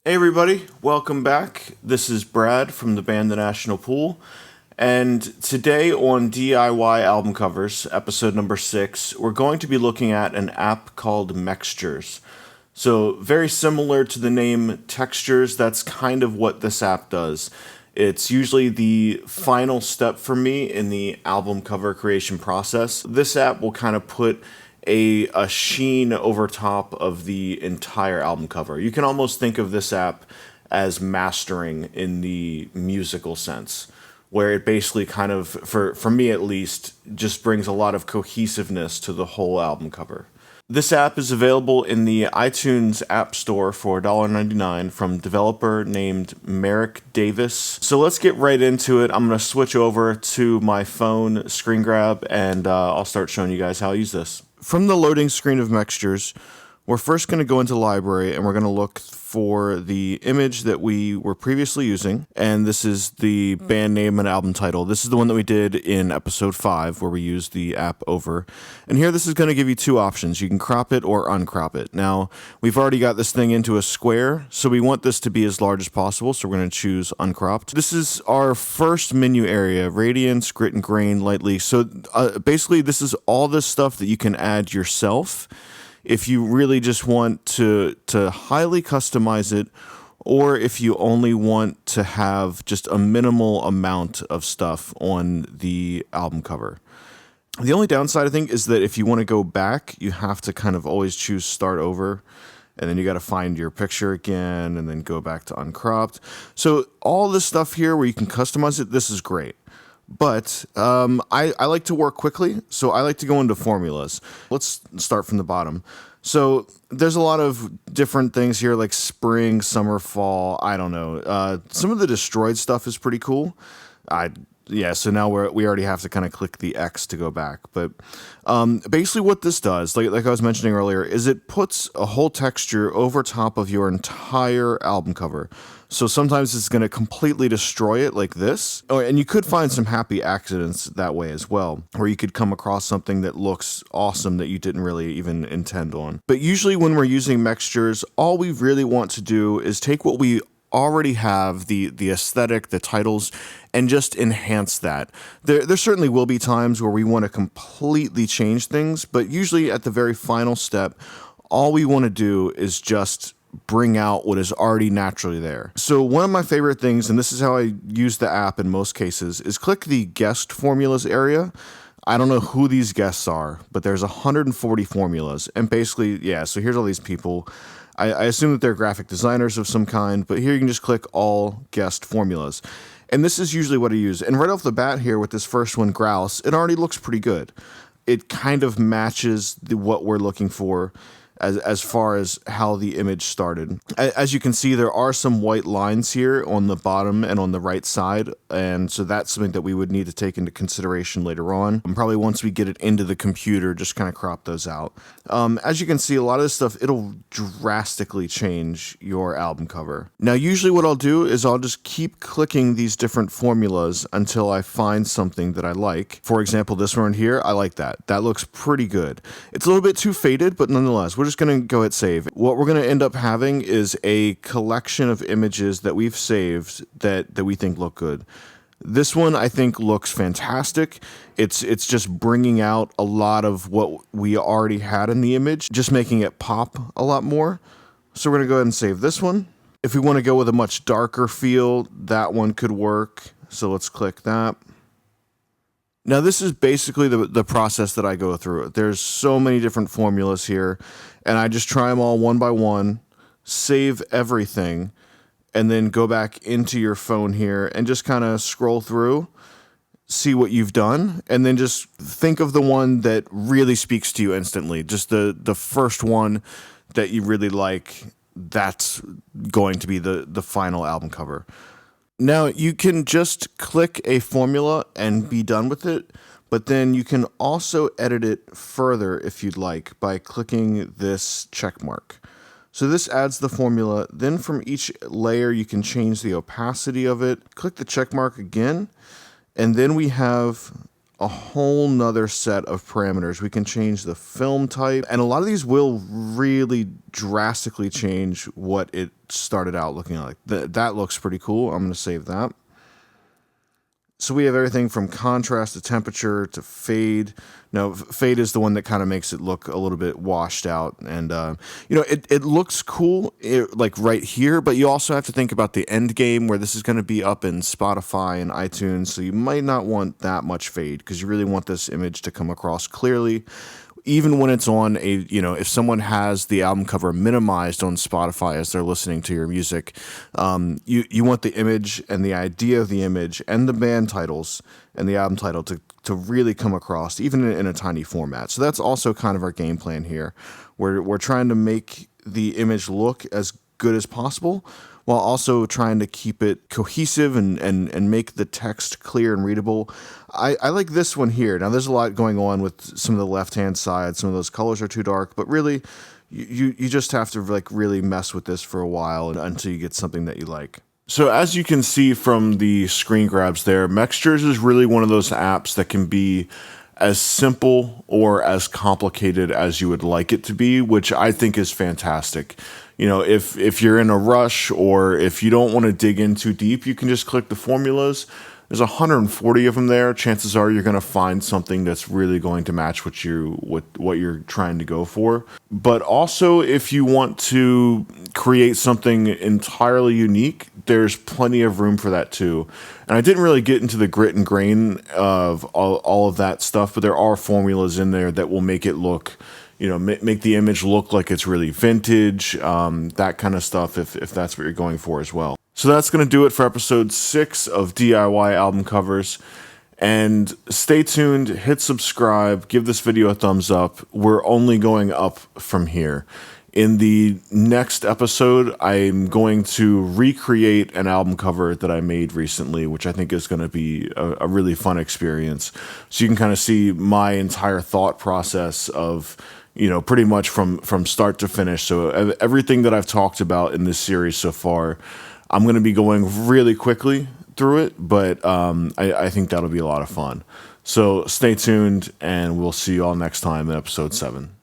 Hey everybody, welcome back. This is Brad from the band The National Pool, and today on DIY album covers, episode number 6, we're going to be looking at an app called Mextures. So very similar to the name Textures, that's kind of what this app does. It's usually the final step for me in the album cover creation process. This app will kind of put a sheen over top of the entire album cover. You can almost think of this app as mastering in the musical sense, where it basically kind of, for me at least, just brings a lot of cohesiveness to the whole album cover. This app is available in the iTunes App Store for $1.99 from developer named Merrick Davis. So let's get right into it. I'm going to switch over to my phone screen grab and I'll start showing you guys how I use this. From the loading screen of Mextures, we're first going to go into library and we're going to look for the image that we were previously using. And this is the band name and album title. This is the one that we did in episode 5 where we used the app over. And here this is going to give you two options. You can crop it or uncrop it. Now, we've already got this thing into a square, so we want this to be as large as possible. So we're going to choose uncropped. This is our first menu area, radiance, grit and grain, lightly. So basically this is all this stuff that you can add yourself if you really just want to highly customize it, or if you only want to have just a minimal amount of stuff on the album cover. The only downside, I think, is that if you want to go back, you have to kind of always choose start over, and then you got to find your picture again, and then go back to uncropped. So all this stuff here where you can customize it, this is great. But I like to work quickly, so I like to go into formulas. Let's start from the bottom. So there's a lot of different things here, like spring, summer, fall. I don't know. Some of the destroyed stuff is pretty cool. So now we already have to kind of click the X to go back. But basically what this does, like I was mentioning earlier, is it puts a whole texture over top of your entire album cover. So sometimes it's going to completely destroy it like this. Oh, and you could find some happy accidents that way as well, where you could come across something that looks awesome that you didn't really even intend on. But usually when we're using Mextures, all we really want to do is take what we already have, the aesthetic, the titles, and just enhance that. There certainly will be times where we want to completely change things, but usually at the very final step, all we want to do is just bring out what is already naturally there. So one of my favorite things, and this is how I use the app in most cases, is click the guest formulas area. I don't know who these guests are, but there's 140 formulas. And basically, so here's all these people. I assume that they're graphic designers of some kind, but here you can just click all guest formulas. And this is usually what I use. And right off the bat here with this first one, Grouse, it already looks pretty good. It kind of matches what we're looking for as far as how the image started. As you can see, there are some white lines here on the bottom and on the right side, and so that's something that we would need to take into consideration later on. And probably once we get it into the computer, just kind of crop those out. As you can see, a lot of this stuff, it'll drastically change your album cover. Now, usually what I'll do is I'll just keep clicking these different formulas until I find something that I like. For example, this one here, I like that. That looks pretty good. It's a little bit too faded, but nonetheless, we're just going to go hit save. What we're going to end up having is a collection of images that we've saved that we think look good. This one I think looks fantastic. It's just bringing out a lot of what we already had in the image, just making it pop a lot more. So we're going to go ahead and save this one. If we want to go with a much darker feel, that one could work. So let's click that. Now this is basically the process that I go through. There's so many different formulas here, and I just try them all one by one, save everything, and then go back into your phone here and just kind of scroll through, see what you've done, and then just think of the one that really speaks to you instantly. Just the first one that you really like, that's going to be the final album cover. Now, you can just click a formula and be done with it, but then you can also edit it further if you'd like by clicking this check mark. So this adds the formula. Then from each layer, you can change the opacity of it. Click the check mark again, and then we have a whole nother set of parameters. We can change the film type, and a lot of these will really drastically change what it started out looking like. That looks pretty cool. I'm going to save that. So we have everything from contrast to temperature to fade. Now, fade is the one that kind of makes it look a little bit washed out. And, it looks cool, like right here, but you also have to think about the end game where this is going to be up in Spotify and iTunes. So you might not want that much fade because you really want this image to come across clearly. Even when it's on if someone has the album cover minimized on Spotify as they're listening to your music, you want the image and the idea of the image and the band titles and the album title to really come across, even in a tiny format. So that's also kind of our game plan here. We're trying to make the image look as good as possible, while also trying to keep it cohesive and make the text clear and readable. I like this one here. Now, there's a lot going on with some of the left-hand side. Some of those colors are too dark, but really, you just have to like really mess with this for a while until you get something that you like. So as you can see from the screen grabs there, Mextures is really one of those apps that can be as simple or as complicated as you would like it to be, which I think is fantastic. If you're in a rush or if you don't want to dig in too deep, you can just click the formulas. There's 140 of them there. Chances are you're going to find something that's really going to match what you're trying to go for. But also, if you want to create something entirely unique, there's plenty of room for that too. And I didn't really get into the grit and grain of all of that stuff, but there are formulas in there that will make it look, make the image look like it's really vintage, that kind of stuff, if that's what you're going for as well. So that's going to do it for episode 6 of DIY album covers. And stay tuned, hit subscribe, give this video a thumbs up. We're only going up from here. In the next episode, I'm going to recreate an album cover that I made recently, which I think is going to be a really fun experience. So you can kind of see my entire thought process of, pretty much from start to finish. So everything that I've talked about in this series so far, I'm going to be going really quickly through it, but I think that'll be a lot of fun. So stay tuned, and we'll see you all next time in episode 7.